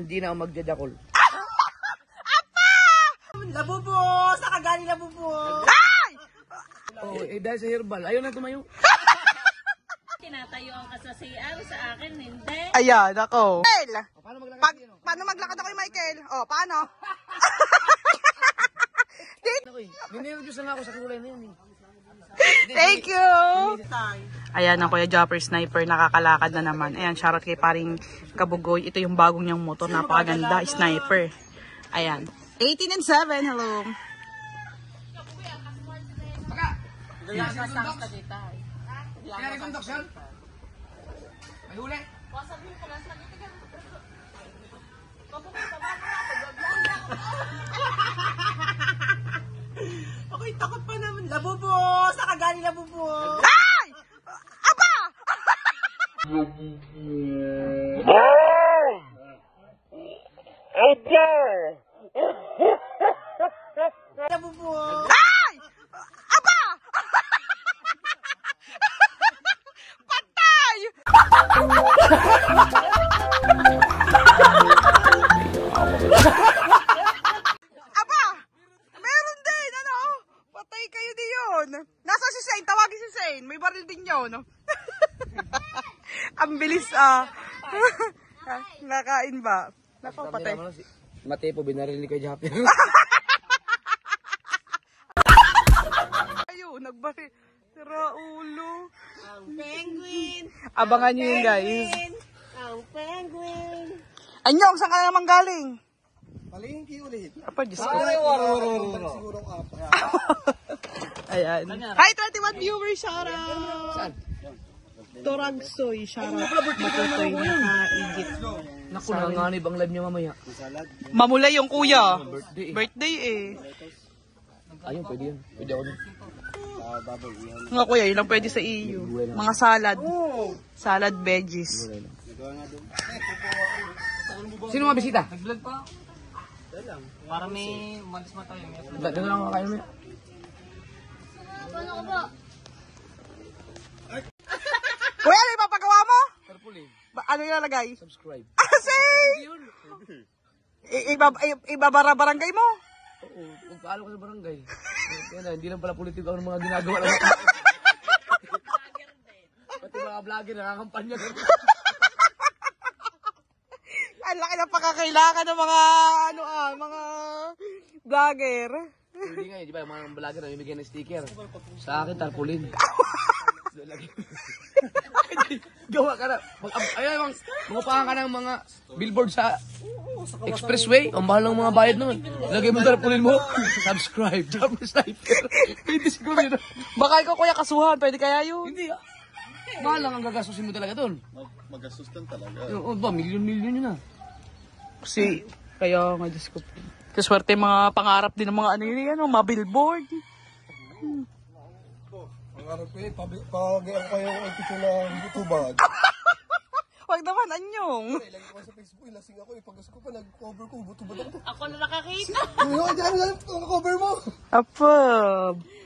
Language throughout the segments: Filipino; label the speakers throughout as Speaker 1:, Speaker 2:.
Speaker 1: Di na ako magdadakol.
Speaker 2: Apa! Labubo! Saka galing labubo! Ay!
Speaker 1: Oh, dahil sa herbal. Ayaw na tumayo.
Speaker 3: Tinatayo ka sa CR, sa akin, hindi.
Speaker 2: Ayan, ako.
Speaker 1: Paano maglakad?
Speaker 2: Paano maglakad ako kay Michael? O, paano?
Speaker 1: Ninervyos na nga ako sa kulay na yun.
Speaker 2: Thank you! Ayan ang Kuya Jopper Sniper, nakakalakad na naman. Ayan, shoutout kay paring Kabugoy. Ito yung bagong niyang motor, napakaganda, Sniper. Ayan. 18 and 7, hello.
Speaker 1: Kaya kong doksyon? May huli?
Speaker 2: Ako'y takot pa naman. Labubo! Saka galing labubo! Ay! Aba! Labubo! Ay! Aba! Patay! Aba! Meron din, ano? Patay kayo diyon. Nasa si Zane? Tawagin si Zane. May baril din yun, no? Ang bilis, Nakain ba? Napapatay.
Speaker 1: Mate po, binaril ni Kuya Jopper.
Speaker 2: Ayun, nagbaril. Tira ulo.
Speaker 3: Ang penguin!
Speaker 2: Abangan nyo yun, guys.
Speaker 3: Ang penguin!
Speaker 2: Anyong, saan ka naman galing?
Speaker 4: Palingki ulit.
Speaker 2: Apa, Diyos ko.
Speaker 4: Sigurong apa.
Speaker 2: Ayan. Hi, 21 viewers, shoutout.
Speaker 1: Saan?
Speaker 2: Toragsoy, shoutout. Matutoy niya kaigit.
Speaker 1: Naku, nanganib ang live niya mamaya.
Speaker 2: Mamulay yung kuya.
Speaker 1: Birthday.
Speaker 2: Birthday eh.
Speaker 1: Ayun, pwede yun. Pwede ako dun.
Speaker 2: Nga kuya, yun lang pwede sa iyo. Mga salad. Salad veggies.
Speaker 1: Sino mga bisita?
Speaker 4: Nag-vlog pa. Para may malis mata yun.
Speaker 1: Doon lang kakain mo.
Speaker 2: Kuya, ano yung papagawa mo?
Speaker 1: Tarpulin.
Speaker 2: Ano yung lalagay?
Speaker 1: Subscribe.
Speaker 2: Kasi! Ibabara-barangay mo?
Speaker 1: Oo, magpaalo ka sa barangay. Kaya na, hindi lang pala politik ako ng mga ginagawa lang. Pati mga vlogger, nakakampanya ka.
Speaker 2: Ang laki ng pakakailangan ng mga, mga vlogger.
Speaker 1: Hindi nga, di ba, yung mga vlogger na bibigyan ng sticker. Sa akin, tarpulin. Gawa ka na. Ayan, mangupahan ka ng mga billboard sa expressway. Ang mahal ng mga bayad nun. Lagay mo tarpulin mo. Subscribe. Jopper Sniper. Pwede siguro yun.
Speaker 2: Baka ikaw kuya kasuhan, pwede kaya yun?
Speaker 1: Hindi ah. Mahal lang ang gagastusin mo talaga doon.
Speaker 4: Magastos lang talaga.
Speaker 1: Oo ba, milyon-milyon yun ah.
Speaker 2: Kasi, kaya nga, Diyos ko. Kaswerte mga pangarap din ng mga mga billboard.
Speaker 4: Ang araw ko eh, pag-iang kayo ang picture ng tubad.
Speaker 2: Wag naman, anyong.
Speaker 4: Ilagay ko sa Facebook, lasing ako, ipagas ko pa, nag-cover ko, butubad ako.
Speaker 3: Ako na nakakita!
Speaker 4: Yung dyan lang ang cover mo.
Speaker 2: Apa,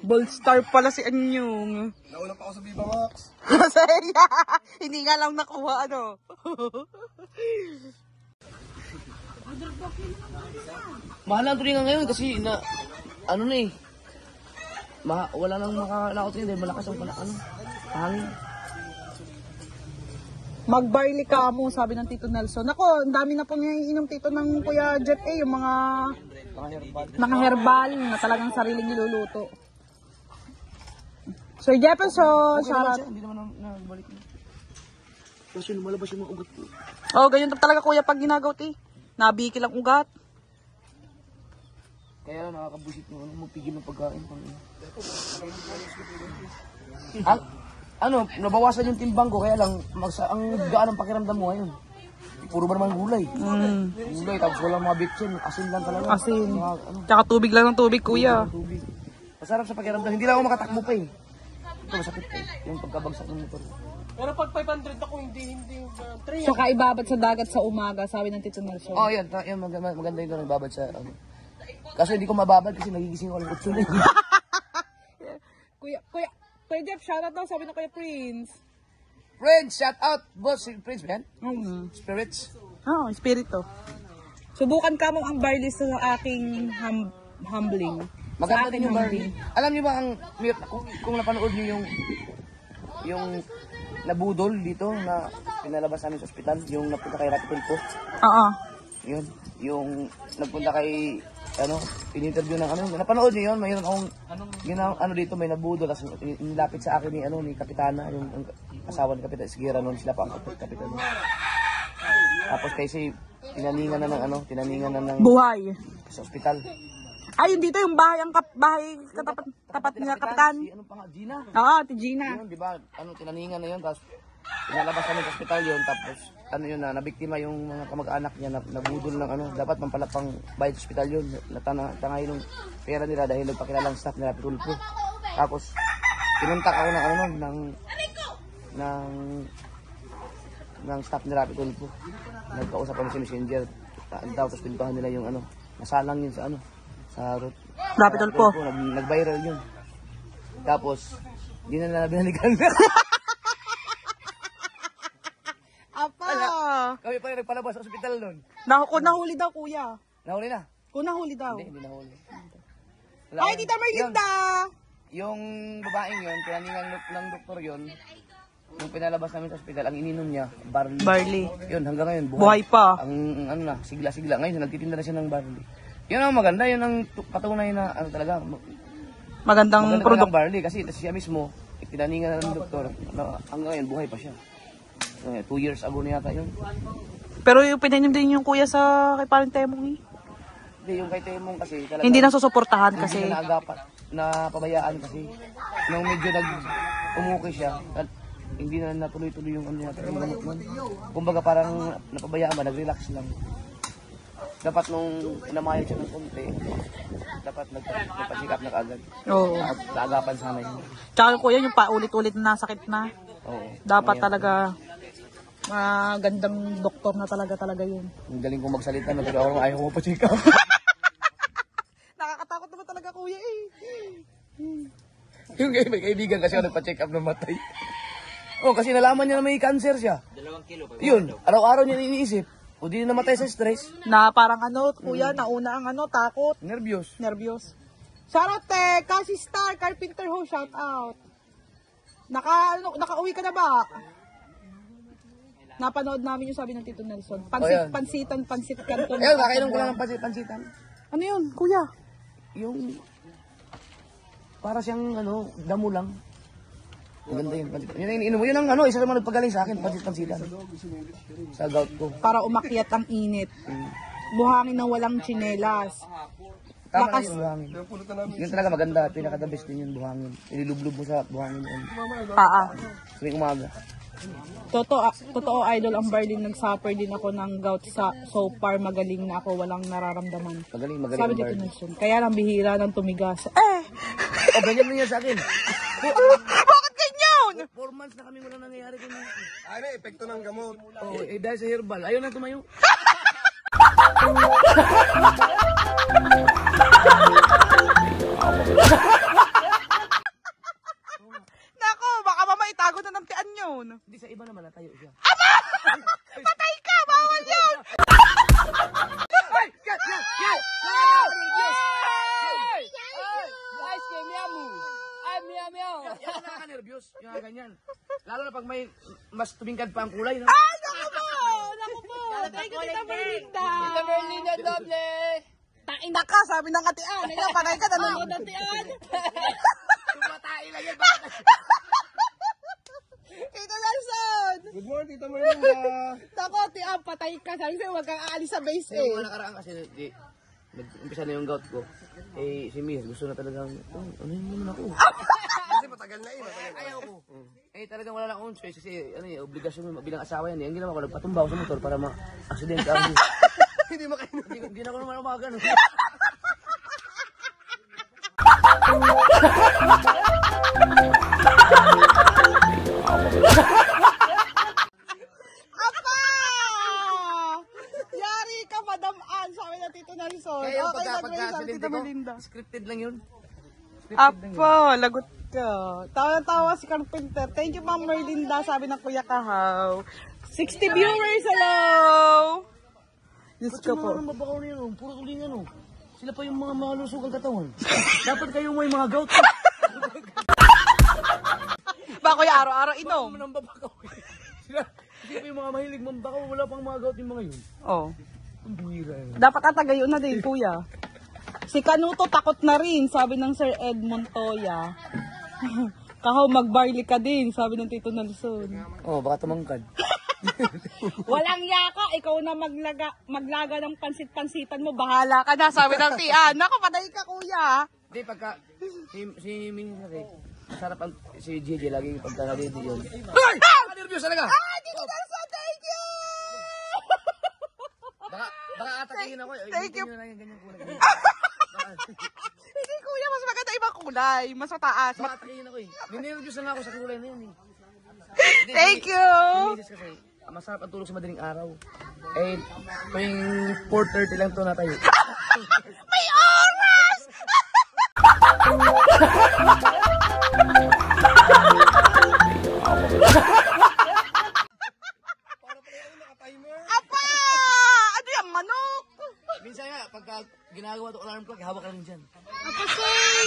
Speaker 2: bold star pala si anyong.
Speaker 4: Nauna pa ako sa Viva Max.
Speaker 2: Kasi, hindi nga lang nakuha,
Speaker 1: Mahal ang tulingan ngayon kasi na, ano na eh. Wala nang makakalakot ngayon dahil malakas ang hangin.
Speaker 2: Mag-barley ka mo, sabi ng Tito Nelson. Ako, ang dami na po niya inom Tito ng Kuya Jet yung mga herbal na talagang sariling niluluto. Sir Jefferson, shoutout.
Speaker 1: Hindi naman nagbalik na. Kasi lumalabas yung mga ugat ko.
Speaker 2: Oh, ganyan talaga kuya pag ginagawa nabikil ang ugat.
Speaker 1: Kaya nakakabusit mo, magpigil ng pagkain. Nabawasan yung timbang ko, kaya lang, ang gaan ng pakiramdam mo ngayon. Puro ba naman gulay? Gulay, tapos walang mga bitchin, asin lang talaga.
Speaker 2: Asin. Tsaka tubig lang ng tubig, kuya.
Speaker 1: Tubig. Masarap sa pakiramdam, hindi lang ako makatakbo pa eh. Ito, masakit eh, yung pagkabagsak ng motor.
Speaker 4: Pero pag 500 ako, hindi,
Speaker 2: Tsaka ibabad sa dagat sa umaga, sabi ng Tito Nelson.
Speaker 1: Oh, yan, maganda yun doon, babad sa, Kaso hindi ko mababad kasi nagigising ko alas 8 na yun.
Speaker 2: Kuya Jeff, shoutout daw, sabi ng Kuya Prince.
Speaker 1: Friends, shout out! Boss, si Prince, man. Spirits.
Speaker 2: Oo, espiritu. Subukan ka mo ang barley sa aking humbling.
Speaker 1: Maganda
Speaker 2: Sa
Speaker 1: din
Speaker 2: akin
Speaker 1: yung barley. Alam niyo ba ang kung napanood niyo yung nabudol dito na pinalabas namin sa ospital, yung napunta kay Rapid po.
Speaker 2: Oo.
Speaker 1: Yun, yung nagpunta kay in-interview ng napanood niyo yun, mayroon akong yun ang dito may nabudol kasi nilapit sa akin ni Kapitana, yung ang asawa ni Kapitan Sigera noon, sila pa ang kapitan. Tapos kasi tinaningan na ng
Speaker 2: Buhay.
Speaker 1: sa ospital.
Speaker 2: Ay, yun dito yung bahay, bahay tapat niya, kapitan.
Speaker 1: Si ano pa nga, Gina.
Speaker 2: Oo, ti Gina.
Speaker 1: Yun, di ba? Tinaningan na yun, tapos pinalabas kami sa ospital yun, tapos nabiktima yung mga kamag-anak niya, nabudol ng dapat pampalapang bayad sa ospital yun, natangay ng pera nila dahil nagpakilalang staff nila Pitulpo. Tapos, pinuntak ako ng staff nila Pitulpo. Nagkausap kami sa messenger, tapos pinuntahan nila yung nasalang yun sa
Speaker 2: Rapid Tulpo.
Speaker 1: Nag-viral yun. Tapos, di na binalikan.
Speaker 2: Apa!
Speaker 1: Kami pa rin nagpalabas sa ospital nun.
Speaker 2: Nahuli daw, kuya.
Speaker 1: Nahuli na?
Speaker 2: Kung nahuli daw.
Speaker 1: Hindi nahuli.
Speaker 2: Ay, Tita Merlinda!
Speaker 1: Yung babaeng yun, tinaningan ng doktor yun, yung pinalabas namin sa ospital, ang ininom niya, barley.
Speaker 2: Barley.
Speaker 1: Yun, hanggang ngayon,
Speaker 2: Buhay pa.
Speaker 1: Ang sigla-sigla. Ngayon, nagtitinda na siya ng barley. Yun ang maganda, yun ang patunay na talaga.
Speaker 2: Magandang
Speaker 1: Maganda
Speaker 2: produkto.
Speaker 1: ng barley kasi siya mismo, tinaningan ng doktor, hanggang ngayon, buhay pa siya. 2 years ago na yata yun.
Speaker 2: Pero yung pinanim din yung kuya sa kay parang Temong eh.
Speaker 1: Hindi, yung kay Temong kasi talaga.
Speaker 2: Hindi na susuportahan kasi.
Speaker 1: Hindi na naagapan, napabayaan kasi. Nung medyo umuki siya, hindi na natuloy-tuloy yung yata. Yung gamot nun. Kumbaga parang napabayaan ba, nag-relax lang. Dapat nung namayan siya ng konti, dapat nagpa-check up na kaagad.
Speaker 2: Oo.
Speaker 1: Naagapan sana yun.
Speaker 2: Tsaka yung kuya, yung paulit-ulit na sakit na.
Speaker 1: Oo.
Speaker 2: Dapat talaga gandang doktor na talaga yun.
Speaker 1: Ang galing kong magsalita na pero ako ayaw ko pa-check up.
Speaker 2: Nakakatakot naman talaga kuya eh.
Speaker 1: Yung may kaibigan kasi ako nagpa-check up ng matay. Oh, kasi nalaman niya na may cancer siya. 2 kilo. Yun, araw-araw niya iniisip. O di na namatay sa stress.
Speaker 2: Na parang kuya, nauna ang takot.
Speaker 1: Nervyos.
Speaker 2: Shoutout Kasi Star, Carpenter Ho, shoutout. Nakauwi ka na ba? Napanood namin yung sabi ng Tito Nelson. Pansit kanton.
Speaker 1: Ayun, kakainom ko lang ng pansitan.
Speaker 2: Ano yun, kuya?
Speaker 1: Yung, para siyang damo lang. Maganda yun, pansitan. Yun ang ininom mo. Yun ang isa naman nagpagaling sa akin, pansitan. Sa gout ko.
Speaker 2: Para umakyat ang init. Buhangin na walang tsinelas.
Speaker 1: Tama na yung buhangin. Yun talaga maganda. Pinaka-the best din yung buhangin. Ililublob mo sa buhangin yun.
Speaker 2: Paa.
Speaker 1: Tuwing umaga.
Speaker 2: Totoo idol ang Berlin, nag-suffer din ako ng gout so far magaling na ako, walang nararamdaman.
Speaker 1: Magaling
Speaker 2: Sabi
Speaker 1: ang
Speaker 2: dito
Speaker 1: Barbie.
Speaker 2: Nelson, kaya lang bihira ng tumigas.
Speaker 1: O, ganyan mo niya sa akin.
Speaker 2: Bakit ganyan?
Speaker 1: 4 months na kami walang nangyayari ganyan.
Speaker 4: Ano, epekto ng gamot.
Speaker 1: Oh, dahil sa herbal. Ayaw na tumayo.
Speaker 2: Nako, baka mama itago na ng tiyan yun.
Speaker 1: Hindi, sa iba naman natayo siya.
Speaker 2: Patay ka, bawal yun!
Speaker 1: Ay! Yan! Yan! Yan!
Speaker 5: Guys, kay Miamu. Ay, Miamu.
Speaker 1: Yan ang nakaka-nervyos. Yung mga ganyan. Lalo na pag may mas tumingkad pa ang kulay. No?
Speaker 2: Ay, naku po! Thank you, Tita Merlinda.
Speaker 5: Tita Merlinda doble.
Speaker 2: Tain ka, sabi ng katian. Ngayon, patay ka, nanonood ng tiyan.
Speaker 1: Tumatay lang yan.
Speaker 2: Tito Nelson!
Speaker 4: Good morning, Tita Merlinda.
Speaker 2: Nako, tiyan, patay ka. Sabi sa'yo, huwag kang aalis sa base
Speaker 1: Yung
Speaker 2: eh.
Speaker 1: mga nakaraan kasi, nag-umpisa na yung gout ko. Eh, si Miss, gusto na talagang, ano yun naman ako?
Speaker 4: Kasi matagal na
Speaker 1: Ayaw ko. Eh, talagang wala na akong choice kasi, obligasyon mo bilang asawa yan. Ang ginawa ko, nagpatumba ako sa motor para ma-accident ka.
Speaker 4: Hindi makainom.
Speaker 1: Hindi na ako naman umaga, no?
Speaker 2: Apa! Yari ka, Madam Ann, sabi na Tito Nelson.
Speaker 1: Kaya yung
Speaker 2: Okay, sabi ni
Speaker 1: pagka-accident
Speaker 2: Tita
Speaker 1: ko,
Speaker 2: Melinda.
Speaker 1: scripted lang yun.
Speaker 2: Apo, lagot ka. Tawa-tawa si Carpenter. Thank you, Ma'am Merlinda, sabi ng Kuya Kahaw. 60 viewers, hello! Diyos
Speaker 1: Ba't
Speaker 2: ko
Speaker 1: yung
Speaker 2: po.
Speaker 1: mga nambabakaw na yun, puro tulingan, oh. Sila pa yung mga malusog ang katawan. Dapat kayo may mga gout.
Speaker 2: Ba kuya, araw-araw inom.
Speaker 1: Ano nambabakaw eh. Sila pa yung mga mahilig mambakaw, wala pang mga gout yung mga yun.
Speaker 2: Oh.
Speaker 1: Ang buhira eh.
Speaker 2: Dapat atagayon na din, kuya. Si Kanuto takot na rin, sabi ng Sir Ed Montoya. Kahaw, magbarley ka din, sabi ng Tito Nelson.
Speaker 1: Oh, baka tumangkad.
Speaker 2: Walang yaka, ikaw na maglaga ng pansit-pansitan mo, bahala ka na, sabi ng Tia. Naku, patay ka, kuya.
Speaker 1: Hindi, pagka si Ming kasi, masarap ang si JJ lagi pagka nalidi yun. Ay! Nervyos talaga!
Speaker 2: Ah, Tito Nelson, thank you!
Speaker 1: Baka atakihin ako.
Speaker 2: Thank you.
Speaker 1: Na lang yung ganyang kulay.
Speaker 2: Hindi, kuya, mas maganda ibang kulay, mas mataas.
Speaker 1: Baka atakihin ako eh. Ninervyos na nga ako sa kulay na yun eh.
Speaker 2: Thank you!
Speaker 1: Misis kasi, masarap ang tulog sa madaling araw. Eh, tuwing 4:30 lang to na tayo.
Speaker 2: May oras! Apa! Ano yung manok?
Speaker 1: Minsan nga, pagka ginagawa to alarm clock, hawak ka lang dyan.
Speaker 2: Apa sir?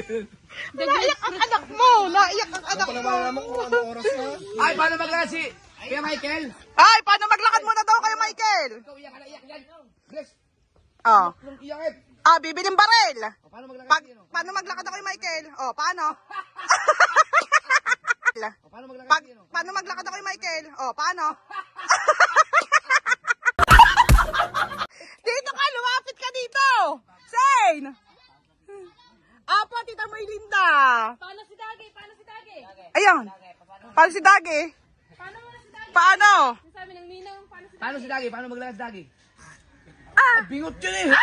Speaker 1: 4:30.
Speaker 2: Naiyak ang anak mo! Naiyak ang anak mo!
Speaker 4: Alam mo kung ano oras na?
Speaker 1: Ay, paano maglakad si Kuya Michael?
Speaker 2: Ay, paano maglakad muna daw kayo, Michael?
Speaker 1: Ikaw, iyak ka na iyak yan. Bless,
Speaker 2: Oh.
Speaker 1: yung iyakit.
Speaker 2: Bibiling barel.
Speaker 1: O, paano maglakad si ano?
Speaker 2: Paano maglakad ako, Michael? Oh, paano?
Speaker 1: O, paano maglakad si ano?
Speaker 2: Paano maglakad ako, Michael? Oh, paano? Dito ka, lumapit ka dito. Zane! Apa, Tita Merlinda.
Speaker 3: Paano si Dagi? Paano si Dagi?
Speaker 2: Ayan. Paano si Dagi?
Speaker 3: Paano mo na si Dagi?
Speaker 2: Paano?
Speaker 3: Ang sabi ng Ninang, paano si
Speaker 1: Paano si Dagi? Paano maglakad si Dagi?
Speaker 2: Ah!
Speaker 1: Bingot yun eh.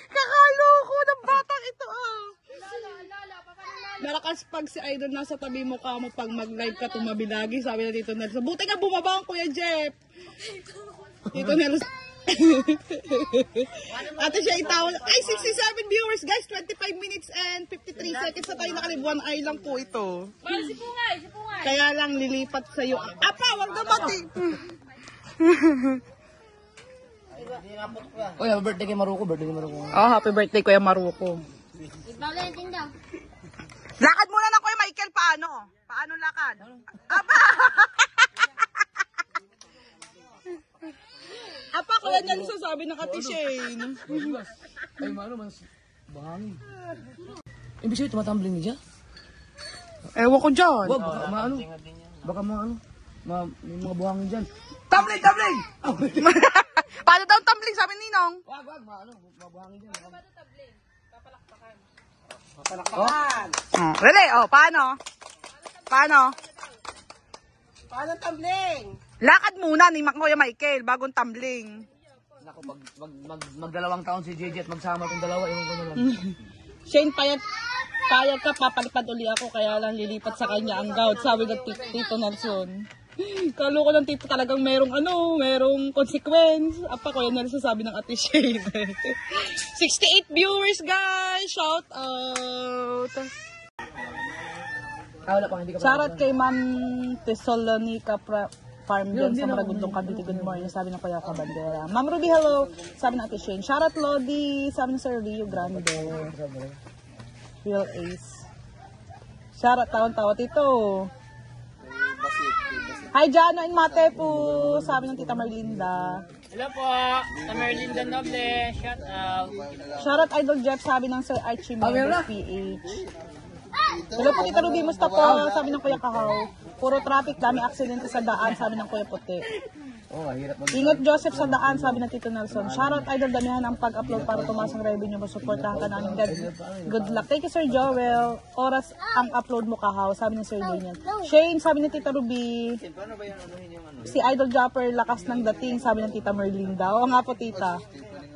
Speaker 2: Kakaloko ng batang ito ah.
Speaker 3: Lala, paano Lala?
Speaker 2: Malakas pag si Idol nasa tabi mo ka mo pag mag-live ka tumabi lagi, sabi na Tito Nelson. Buti nga bumaba ang Kuya Jeff. Tito Nelson. Ate siya itawag. Ay, 67 viewers guys, 25 minutes and 53 seconds na tayo nakalib. 1 eye lang po ito.
Speaker 3: Paano si Pungay? Si Pungay.
Speaker 2: Kaya lang lilipat sa'yo. Apa, wag na pati.
Speaker 1: Oy, happy birthday kay Maruko. Birthday kay Maruko.
Speaker 2: Oh, happy birthday Kuya Maruko.
Speaker 3: Valentin daw.
Speaker 2: Lakad muna na Kuya Michael, paano? Paano lakad? Apa! Apa, Kuya Nelson sabi ng Ate Shane.
Speaker 1: Ay, maano, mas bahangin. Ibig sabihin, tumatumbling niya?
Speaker 2: Ewan ko dyan.
Speaker 1: Wag, baka maano. Baka maano. May mga buhangin dyan. Tumbling! Tumbling!
Speaker 2: Paano daw tumbling, sabi ni Ninong?
Speaker 1: Wag, maano. Mga buhangin dyan.
Speaker 2: Really? Oh, paano? Paano?
Speaker 3: Paano tumbling?
Speaker 2: Lakad muna ni Kuya Michael bagong tumbling.
Speaker 1: Naku, magdalawang taon si JJ at magsama itong dalawa. Ewan ko na lang.
Speaker 2: Shane, payag ka, papalipad uli ako, kaya lang lilipat sa kanya ang gout, sabi ng Tito Nelson. Kalo ko ng tito talagang merong consequence. Apa, Kuya Nelson sabi ng Ate Shane. 68 viewers guys, shout out.
Speaker 1: Wala pang hindi ka
Speaker 2: Shoutout kay Ma'am Tesalonica Farm dyan sa Maragundong Cavite. Good morning, sabi ng Kuya Kabandera. Ma'am Ruby, hello, sabi ng Ate Shane. Shoutout Lodi, sabi ng Sir Rio Grande. Real Ace. Shoutout taon-tawa Tito. Hi Jano and Mate po, sabi ng Tita Merlinda.
Speaker 5: Hello po, sa Merlinda Noble. Shout out.
Speaker 2: Shoutout Idol Jeff, sabi ng Sir Archie Mendes PH. Hello po Tita Ruby, musta po, sabi ng Kuya Kahaw. Puro traffic, dami aksidente sa daan, sabi ng Kuya Puti.
Speaker 1: Oh, hirap mag...
Speaker 2: Ingat Joseph sa daan, sabi ng Tito Nelson. Shoutout Idol, damihan ang pag-upload para tumaas ang revenue mo. Supportahan ka namin. Good luck. Thank you Sir Joel. Oras ang upload mo Kahaw, sabi ni Sir Daniel. Shane, sabi ni Tita Ruby. Si Idol Japper, lakas ng dating, sabi ng Tita Merlinda. Oo nga po Tita.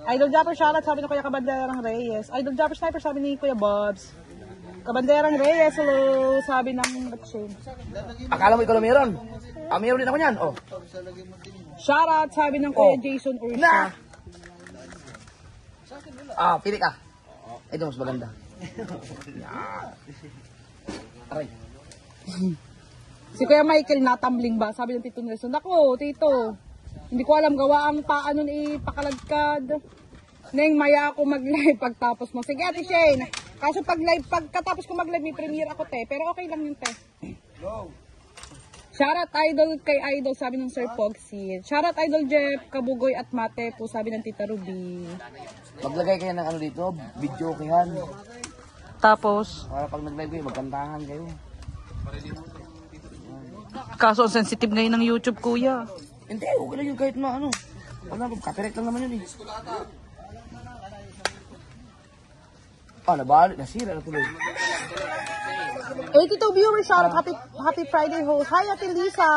Speaker 2: Idol Japper, shoutout, sabi ng Kuya Kabanderang Reyes. Idol Japper Sniper, sabi ni Kuya Bobs. Kabanderang Reyes, hello, sabi ng Shane.
Speaker 1: Akala mo ikaw na meron? Meron din ako niyan. Oh.
Speaker 2: Shoutout, sabi ng Kuya Jason Ursa.
Speaker 1: Pili ka. Ito mas maganda. Aray.
Speaker 2: Si Kuya Michael natambling ba? Sabi ng Tito Nelson, ako, Tito, hindi ko alam gawa ang paa nun ipakalagkad. Neng maya ako mag-live pagtapos mo. Sige Ate Shane. Kaso pagkatapos ko mag-live may premiere ako te. Pero okay lang yun te. Shoutout idol kay idol sabi ng Sir Pogsy. Shoutout idol Jeff, Kabugoy at Mate po sabi ng Tita Ruby.
Speaker 1: Maglagay kayo ng ano dito, video kayan.
Speaker 2: Tapos,
Speaker 1: Para pag nag-live kayo, magkantahan kayo.
Speaker 2: kaso ang sensitive ngayon ng YouTube kuya.
Speaker 1: Hindi, okay lang yun kahit na ano. Ano, copyright lang naman yun eh. Nabalik, nasira na tuloy.
Speaker 2: 82 viewers, shoutout happy Friday host. Hi Ate Lisa.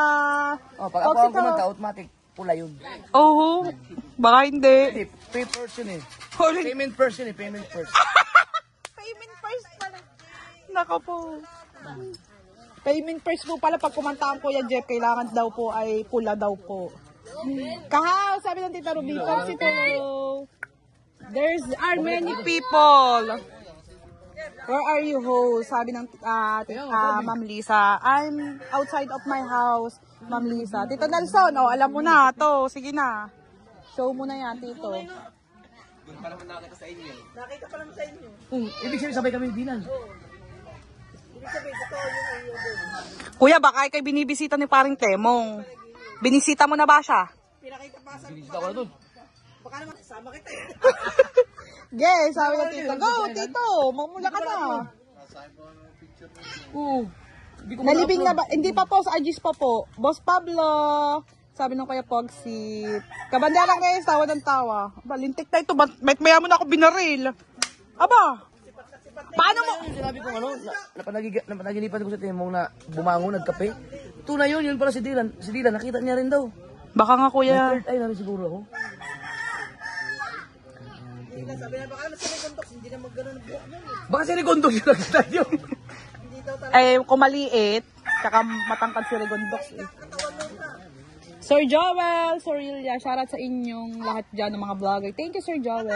Speaker 1: Pag ako ang kumanta, automatic, pula yun.
Speaker 2: Oh, baka hindi.
Speaker 1: Hindi, pay person eh.
Speaker 2: Holy
Speaker 1: Payment person eh, payment person.
Speaker 2: payment first pala. Nako po. Payment first po pala pag kumanta ang Kuya Jeff, kailangan daw po ay pula daw po. Kahaw, sabi ng Tita Ruby, Pagsito. There's are many people. Where are you, host? Sabi ng Ma'am Lisa. I'm outside of my house, Ma'am Lisa. Tito Nelson, alam mo na to. Sige na. Show mo na yan, Tito.
Speaker 3: Nakita pa naman sa inyo.
Speaker 1: Ibig sabihin sabay kami binan.
Speaker 3: Ibig sabihin, totoo yung iyo doon.
Speaker 2: Kuya, baka ikay binibisita ni paring Temong. Binisita mo na ba siya?
Speaker 3: Pinakita pa sa
Speaker 1: Binisita ko na doon.
Speaker 3: baka naman kasama kita.
Speaker 2: Yes, sabi ng Tito. Go, Tito. Mamula ka na. Nalibing na ba? Hindi pa po, sa Agis pa po. Boss Pablo. Sabi ng Kuya Pogsy. Kabandaran kayo, tawa ng tawa. Balintik na ito. Ba't maya mo na ako binaril? Aba. Paano mo?
Speaker 1: Sinabi ko ano, napanaginipan ko sa Timong na bumangon, nagkape. Ito na yun pala si Dylan. Si Dylan, nakita niya rin daw.
Speaker 2: Baka nga kuya.
Speaker 1: Third eye namin siguro ako.
Speaker 3: Sabi na baka naman sa Recondox, hindi na mag-ganon ang buhok nun.
Speaker 1: Baka si Rigondo yung nakita niyo.
Speaker 3: Hindi daw talaga.
Speaker 2: Ay, kumaliit. Tsaka matangkad si Regondox eh. Sir Joel, Sir Ilya, shoutout sa inyong lahat dyan ng mga vlogger. Thank you, Sir Joel.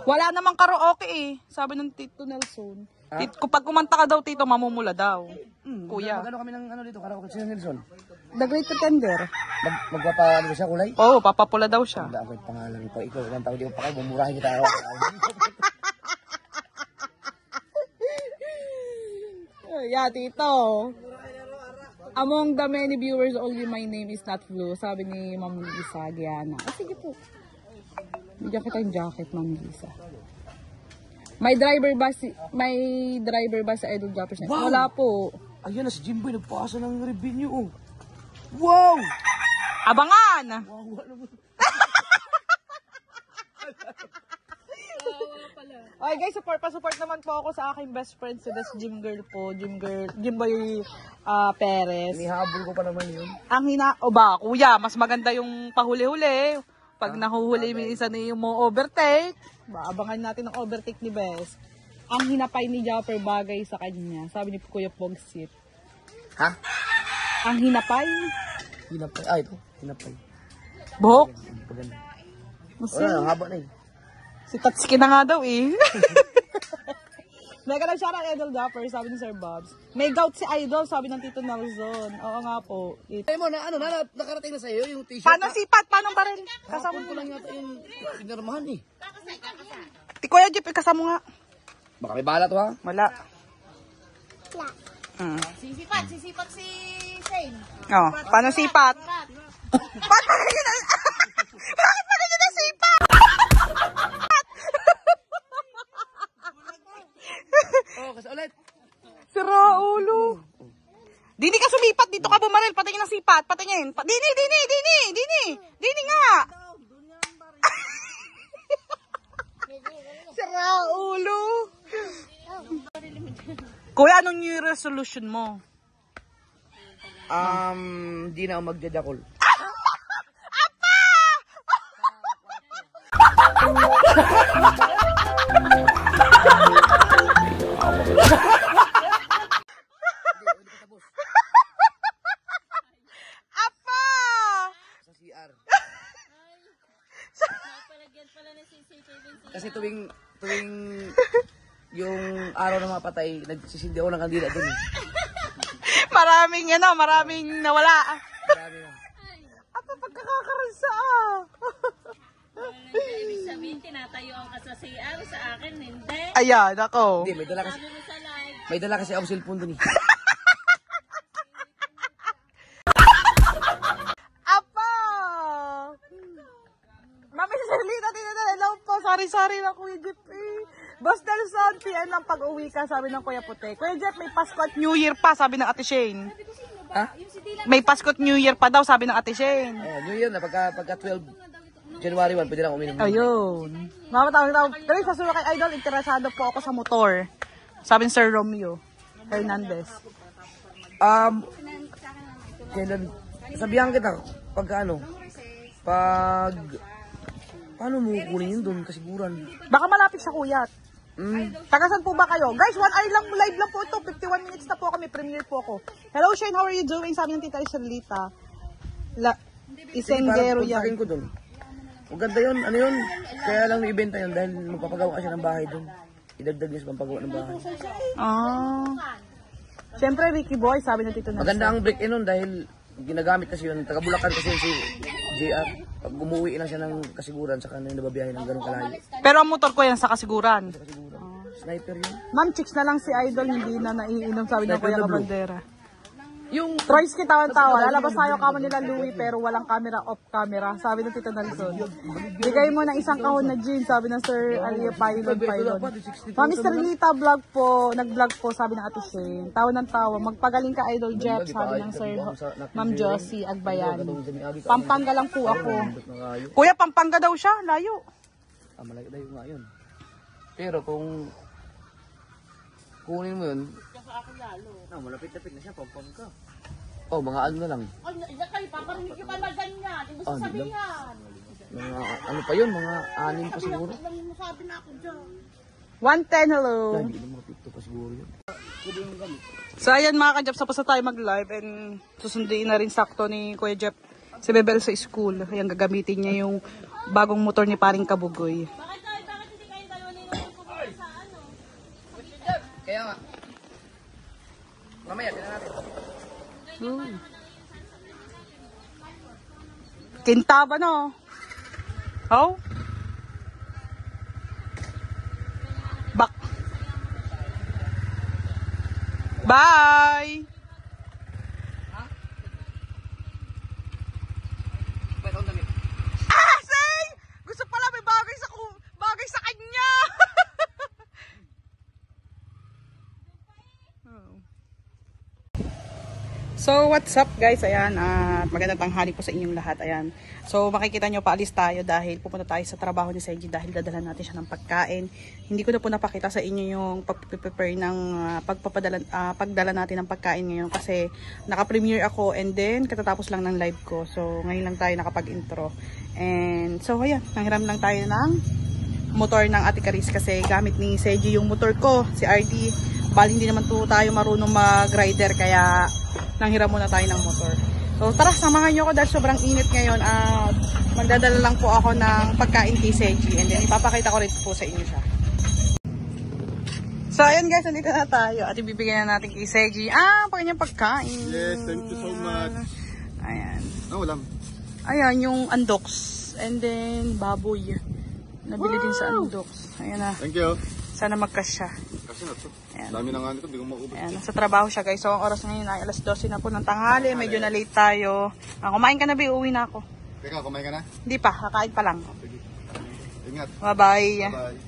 Speaker 2: Wala namang karaoke eh. Sabi ng Tito Nelson. Pag kumanta ka daw, Tito, mamumula daw. Kuya.
Speaker 1: Magano kami ng ano dito, karaoke si Nelson.
Speaker 2: The Great Pretender.
Speaker 1: Magpapaano siya kulay?
Speaker 2: Oo, papapula daw siya.
Speaker 1: Wala ako yung pangalan ito. Ikaw, ilang tao di ko pa kayo, bumurahin kita araw.
Speaker 2: Yeah, Tito. Among the many viewers, only my name is not Blue. Sabi ni Ma'am Lisa Giana. Sige po. Bigyan kita yung jacket, Ma'am Lisa. May driver ba sa Idol Droppers na?
Speaker 1: Wow!
Speaker 2: Wala po.
Speaker 1: Ayan na si Jimboy, nagpasa ng revenue. Oh. Wow!
Speaker 2: Abangan! Okay guys, support naman po ako sa aking best friend, si Best Gym Girl po. Jimboy Perez.
Speaker 1: Inihabol ko pa naman yun.
Speaker 2: Kuya, mas maganda yung pahuli-huli. Pag nahuhuli minsan yung mo overtake, abangan natin ang overtake ni Best. Ang hinapay ni Japper bagay sa kanya. Sabi ni Kuya Pogsit.
Speaker 1: Ha?
Speaker 2: Ang hinapay?
Speaker 1: Hinapay. Ito. Hinapay.
Speaker 2: Buhok?
Speaker 1: Paganda.
Speaker 2: Musin.
Speaker 1: Wala, ang haba na eh.
Speaker 2: Si Tatsuki na nga daw eh. Mega lang shoutout Idol Dapper, sabi ni Sir Bobs. May gout si Idol, sabi ng Tito Nelson. Oo nga po.
Speaker 1: Ay mo na, nakarating na sa'yo yung t-shirt.
Speaker 2: Paano sipat? Paano ba rin? Kasama
Speaker 1: Kasama ko lang yata yung pinarmahan eh.
Speaker 2: Ti Kuya Jeep, kasama nga.
Speaker 1: Baka may balat ha?
Speaker 2: Wala.
Speaker 3: Sisipat si Shane.
Speaker 2: Oh, paano sipat? Bakit pa rin yun? Bakit pa rin yun ang sipat?
Speaker 1: Oh, kasi ulit.
Speaker 2: Sira ulo. Dini ka sumipat, dito ka bumaril, patingin ang sipat, patingin. Dini nga. Sira ulo. Kuya, anong new resolution mo?
Speaker 1: Di na ako magdadakol.
Speaker 2: Apa!
Speaker 1: Sa CR. Kasi tuwing yung araw ng mga patay, nagsisindi ako ng kandila dun eh.
Speaker 2: maraming nawala.
Speaker 1: Marami na.
Speaker 2: At pagkakakarasa.
Speaker 6: Ibig sabihin, tinatayuan ka sa CR, sa akin, hindi.
Speaker 2: Ayan, ako.
Speaker 1: Hindi, may dala kasi.
Speaker 6: Sabi mo sa live,
Speaker 1: May dala kasi ako cellphone dun eh.
Speaker 2: Apa! Mami Selita, hello po. Sorry na Kuya Jeff eh. Boss Del Son, PM ng pag-uwi ka, sabi ng Kuya Puti. Kuya Jeff, may Pasko at New Year pa, sabi ng Ate Shane.
Speaker 1: Ha?
Speaker 2: May Pasko at New Year pa daw, sabi ng Ate Shane.
Speaker 1: New Year na, pagka 12 January 1, pwede lang uminom.
Speaker 2: Ayun. Mama, tawag. Dali, sa suyo kay Idol, interesado po ako sa motor. Sabi ni Sir Romeo Hernandez.
Speaker 1: Kailan, sabihan kita, paano mo kukunin yun doon, kasiguran?
Speaker 2: Baka malapit sa Kuyat. Tagasan po ba kayo? Guys, 1 hour lang, live lang po ito. 51 minutes na po kami, premiere po ako. Hello Shane, how are you doing? Sabi ng Tita Iselita. Isenggero yan.
Speaker 1: Puntakin ko doon. Maganda yun, ano yun? Kaya lang ibenta yun dahil magpapagawa ka siya ng bahay doon. Idagdag niya sa pampagawa ng bahay.
Speaker 2: Siyempre, Ricky Boy, sabi ng Tito Nelson.
Speaker 1: Maganda ang break in nun dahil ginagamit kasi yun. Taga-Bulacan kasi yun si JR. Pag umuwi lang siya ng kasiguran, saka na yung nababiyahe ng ganong kalayo.
Speaker 2: Pero ang motor ko yan sa kasiguran.
Speaker 1: Sniper yun.
Speaker 2: Ma'am, chicks na lang si Idol, hindi na naiinom, sabi ng Kuya Kabandera.
Speaker 1: Yung
Speaker 2: Troy's kitawan-tawa, lalabas tayo kamo nila Louie pero walang camera, off camera, sabi ng Tito Nelson. Bigay mo ng isang kahon na gin, sabi ng Sir Alia Pylon. Mami Sterlita vlog po, nag-vlog po, sabi ng Ate Shane. Tawa ng tawa, magpagaling ka Idol Jeff, sabi ng Sir Ma'am Josie Agbayan. Pampanga lang po ako. Kuya, Pampanga daw siya, layo.
Speaker 1: malayo daw nga yun. Pero kung kunin mo yun, malapit-lapit na siya, Pampanga. Oh, mga ano na lang.
Speaker 6: paparinig ka na ganyan. Ibig sabihin yan.
Speaker 1: Mga ano pa yun, mga 6 pa siguro.
Speaker 2: 110, hello.
Speaker 1: Hindi na mga 50 pa siguro yun.
Speaker 2: So ayan mga ka-Jeff, tapos na tayo mag-live and susunduin na rin sakto ni Kuya Jeff si Bebel sa school. Ayan, gagamitin niya yung bagong motor ni Paring Kabugoy.
Speaker 6: Bakit hindi kayo tayo nilulong sa ano?
Speaker 1: Kaya nga. Mamaya, tingnan natin.
Speaker 2: Kinta ba no? Oh? Bak. Bye! Say! Gusto pala may bagay sa kanya! So, what's up guys? Ayan, magandang tanghali po sa inyong lahat. Ayan. So, makikita nyo, paalis tayo dahil pupunta tayo sa trabaho ni Seiji dahil dadalhan natin siya ng pagkain. Hindi ko na po napakita sa inyo yung pag-prepare ng pagdala natin ng pagkain ngayon kasi naka-premiere ako and then katatapos lang ng live ko. So, ngayon lang tayo nakapag-intro. And so, ayan, nanghiram lang tayo ng motor ng Ate Caris kasi gamit ni Seiji yung motor ko, si RD. Bali, hindi naman po tayo marunong mag-rider kaya nanghiram muna tayo ng motor. So tara, samahan nyo ako dahil sobrang init ngayon at magdadala lang po ako ng pagkain kay Seiji and then ipapakita ko rin po sa inyo siya. So ayan guys, nandito na tayo at ibibigyan na natin kay Seiji kanyang pagkain.
Speaker 4: Yes, thank you so much.
Speaker 2: Ayan.
Speaker 4: Walang.
Speaker 2: Ayan yung andox and then baboy. Nabili din sa andox. Ayan na.
Speaker 4: Thank you.
Speaker 2: Sana magkasya.
Speaker 4: Kasi na to.
Speaker 2: Ayan.
Speaker 4: Dami na nga nito, hindi ko maubos.
Speaker 2: Ayan, nasa trabaho siya guys. So ang oras ngayon ay alas 12 na po ng tanghali. Medyo na late tayo. Kumain ka na ba? Uwi na ako.
Speaker 4: Teka, kumain ka na?
Speaker 2: Hindi pa, kakain pa lang.
Speaker 4: Sige. Ingat.
Speaker 2: Bye-bye.
Speaker 4: Bye.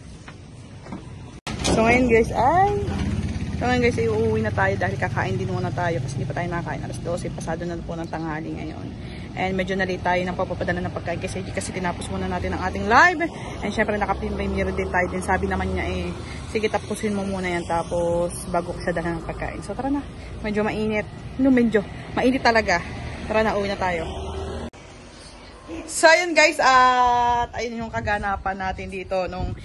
Speaker 2: So ngayon guys ay uuwi na tayo dahil kakain din muna tayo kasi hindi pa tayo nakakain. Alas 12, pasado na po ng tanghali ngayon. And medyo na late tayo ng papapadala ng pagkain kasi tinapos muna natin ang ating live. And syempre naka-premiere din tayo din. Sabi naman niya sige tapusin mo muna yan tapos bago ka sa dala ng pagkain. So tara na, medyo mainit. Medyo mainit talaga. Tara na, uwi na tayo. So ayun guys, at ayun yung kaganapan natin dito nung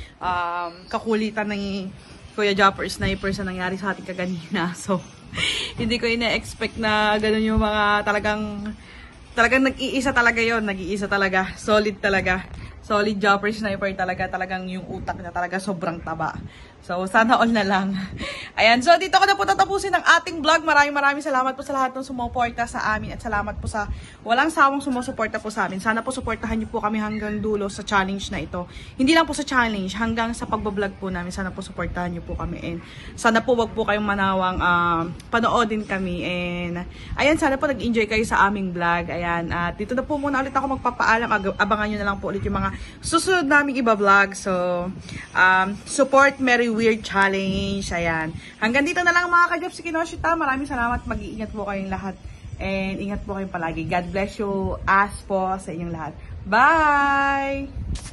Speaker 2: kakulitan ng Kuya Japper Sniper sa nangyari sa ating kaganina. So hindi ko ina-expect na ganun yung mga talagang nag-iisa talaga yon, nag-iisa talaga, solid talaga. Solid Japper Sniper talagang yung utak niya talaga sobrang taba. So, sana all na lang. Ayan, so dito ko na po tatapusin ang ating vlog. Maraming salamat po sa lahat ng sumuporta sa amin at salamat po sa walang sawang sumusuporta po sa amin. Sana po suportahan niyo po kami hanggang dulo sa challenge na ito. Hindi lang po sa challenge, hanggang sa pagbablog po namin. Sana po suportahan niyo po kami and sana po wag po kayong manawang panoodin kami and ayan, sana po nag-enjoy kayo sa aming vlog. Ayan, at dito na po muna ulit ako magpapaalam. Abangan niyo na lang po ulit yung mga susunod naming iba-vlog. So, support Merry Weird Challenge. Ayan. Hanggang dito na lang mga ka-Jobs Kinoshita. Maraming salamat. Mag-iingat po kayong lahat. And ingat po kayong palagi. God bless you. As po sa inyong lahat. Bye!